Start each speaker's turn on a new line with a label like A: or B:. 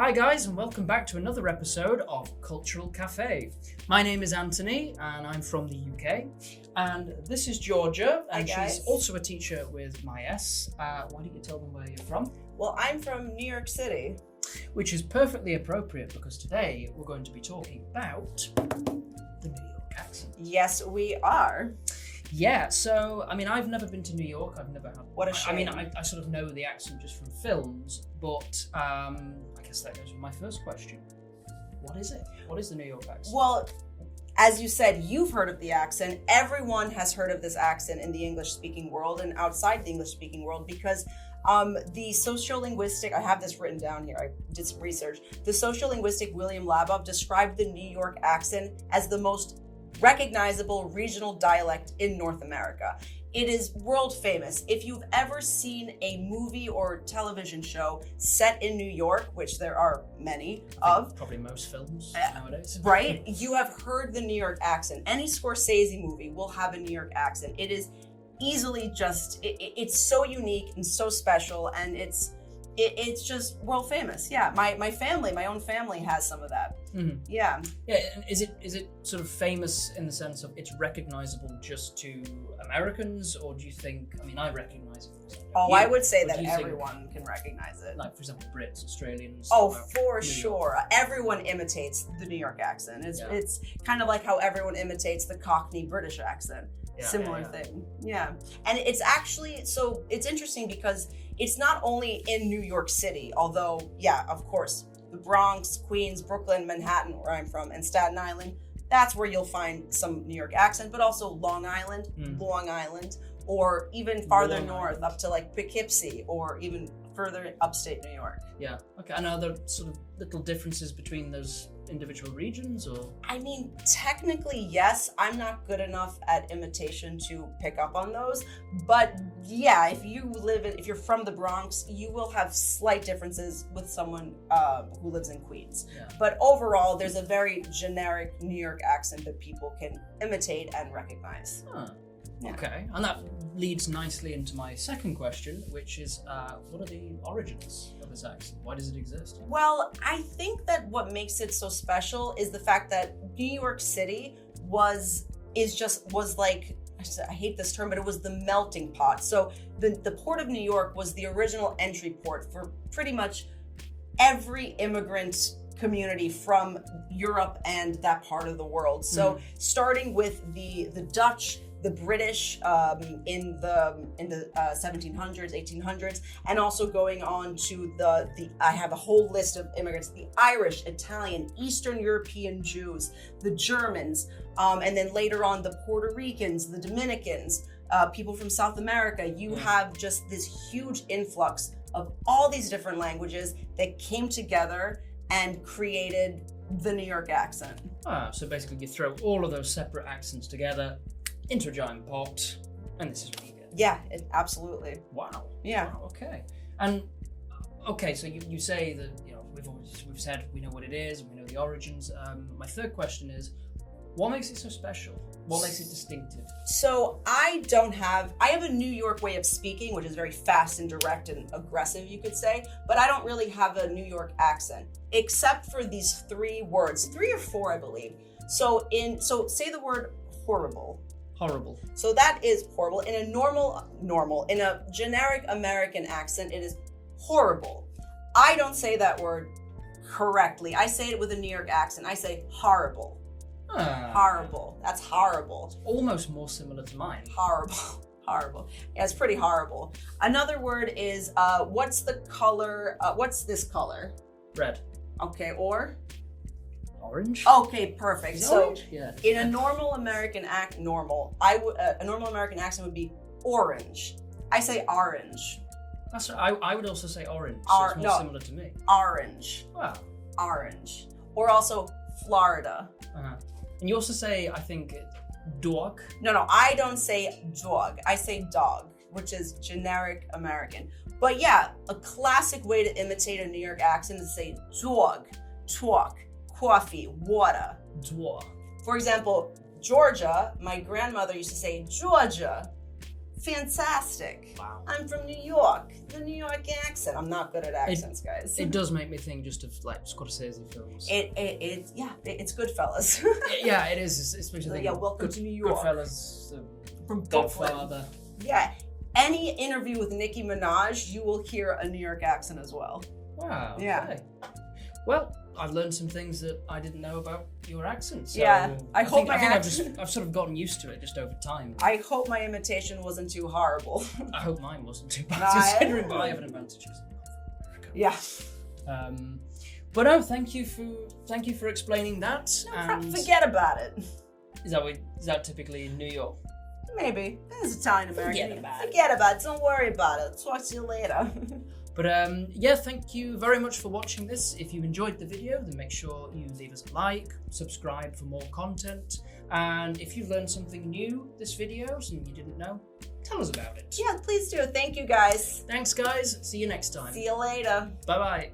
A: Hi guys, and welcome back to another episode of Cultural Cafe. My name is Anthony and I'm from the UK, and this is Georgia, and she's also a teacher with MyS. Why don't you tell them where you're from?
B: Well, I'm from New York City.
A: Which is perfectly appropriate because today we're going to be talking about the New York accent.
B: Yes, we are.
A: Yeah, so, I've never been to New York. I've never had...
B: What a shame.
A: I sort of know the accent just from films, but I guess that goes with my first question. What is it? What is the New York accent?
B: Well, as you said, you've heard of the accent. Everyone has heard of this accent in the English-speaking world and outside the English-speaking world because the sociolinguistic, I have this written down here, I did some research. The sociolinguistic William Labov described the New York accent as the most recognizable regional dialect in North America. It is world famous. If you've ever seen a movie or television show set in New York, which there are many of.
A: Probably most films nowadays.
B: Right? You have heard the New York accent. Any Scorsese movie will have a New York accent. It is easily just, it's so unique and so special, and it's just world famous. Yeah, my own family has some of that.
A: Mm-hmm.
B: Yeah.
A: Yeah, and is it sort of famous in the sense of it's recognizable just to Americans, or do you think, I recognize it.
B: I would say that everyone can recognize it.
A: Like, for example, Brits, Australians.
B: For sure. Everyone imitates the New York accent. It's kind of like how everyone imitates the Cockney British accent. Similar thing. Yeah. And it's actually, so it's interesting because it's not only in New York City, although, yeah, of course, the Bronx, Queens, Brooklyn, Manhattan, where I'm from, and Staten Island, that's where you'll find some New York accent, but also Long Island, or even farther north up to like Poughkeepsie, or even further upstate New York.
A: Yeah, okay. And are there sort of little differences between those individual regions, or?
B: Technically, yes. I'm not good enough at imitation to pick up on those, but yeah, if you're from the Bronx, you will have slight differences with someone who lives in Queens.
A: Yeah.
B: But overall, there's a very generic New York accent that people can imitate and recognize.
A: Huh.
B: Yeah.
A: Okay, and that leads nicely into my second question, which is, what are the origins of this accent? Why does it exist?
B: Well, I think that what makes it so special is the fact that New York City was like, I hate this term, but it was the melting pot. So the Port of New York was the original entry port for pretty much every immigrant community from Europe and that part of the world. So starting with the Dutch, the British in the 1700s, 1800s, and also going on to the I have a whole list of immigrants: the Irish, Italian, Eastern European Jews, the Germans, and then later on the Puerto Ricans, the Dominicans, people from South America. You have just this huge influx of all these different languages that came together and created the New York accent.
A: So basically you throw all of those separate accents together into a giant pot, and this is what you get.
B: Yeah, absolutely.
A: Wow.
B: Yeah.
A: Wow, okay. And okay, so you say that we've said we know what it is and we know the origins. My third question is, what makes it so special? What makes it distinctive?
B: So I have a New York way of speaking, which is very fast and direct and aggressive, you could say, but I don't really have a New York accent, except for these 3 words, 3 or 4, I believe. So say the word horrible.
A: Horrible.
B: So that is horrible. In a in a generic American accent, it is horrible. I don't say that word correctly. I say it with a New York accent. I say horrible. Horrible. That's horrible.
A: It's almost more similar to mine.
B: Horrible. Yeah, it's pretty horrible. Another word is, what's the color? What's this color?
A: Red.
B: Okay, or?
A: Orange.
B: Okay, perfect. So
A: orange? Yeah.
B: In a normal American accent would be orange. I say orange.
A: That's right. I would also say orange. So it's more similar to me.
B: Orange.
A: Wow.
B: Orange. Or also Florida.
A: And you also say, I think, dog.
B: No, I don't say dog. I say dog, which is generic American. But yeah, a classic way to imitate a New York accent is to say dog, talk, coffee, water.
A: Dog.
B: For example, Georgia, my grandmother used to say Georgia. fantastic.
A: Wow.
B: I'm from New York. The New York accent. I'm not good at accents, guys.
A: It does make me think just of like Scorsese films.
B: It's Goodfellas.
A: Yeah, it is. Especially
B: welcome to New York.
A: Goodfellas,
B: From
A: Godfather.
B: Yeah. Any interview with Nicki Minaj, you will hear a New York accent as well.
A: Wow.
B: Yeah.
A: Okay. Well, I've learned some things that I didn't know about your accent. So
B: Yeah, I think
A: I've sort of gotten used to it just over time.
B: I hope my imitation wasn't too horrible.
A: I hope mine wasn't too bad,
B: Nah,
A: considering I have an advantage.
B: Yeah.
A: But no, thank you for explaining that. And
B: Forget about it.
A: is that typically in New York?
B: Maybe. It's Italian American.
A: Forget about it.
B: Don't worry about it. Talk to you later.
A: But yeah, thank you very much for watching this. If you enjoyed the video, then make sure you leave us a like, subscribe for more content. And if you've learned something new this video, something you didn't know, tell us about it.
B: Yeah, please do. Thank you, guys.
A: Thanks, guys. See you next time.
B: See you later.
A: Bye-bye.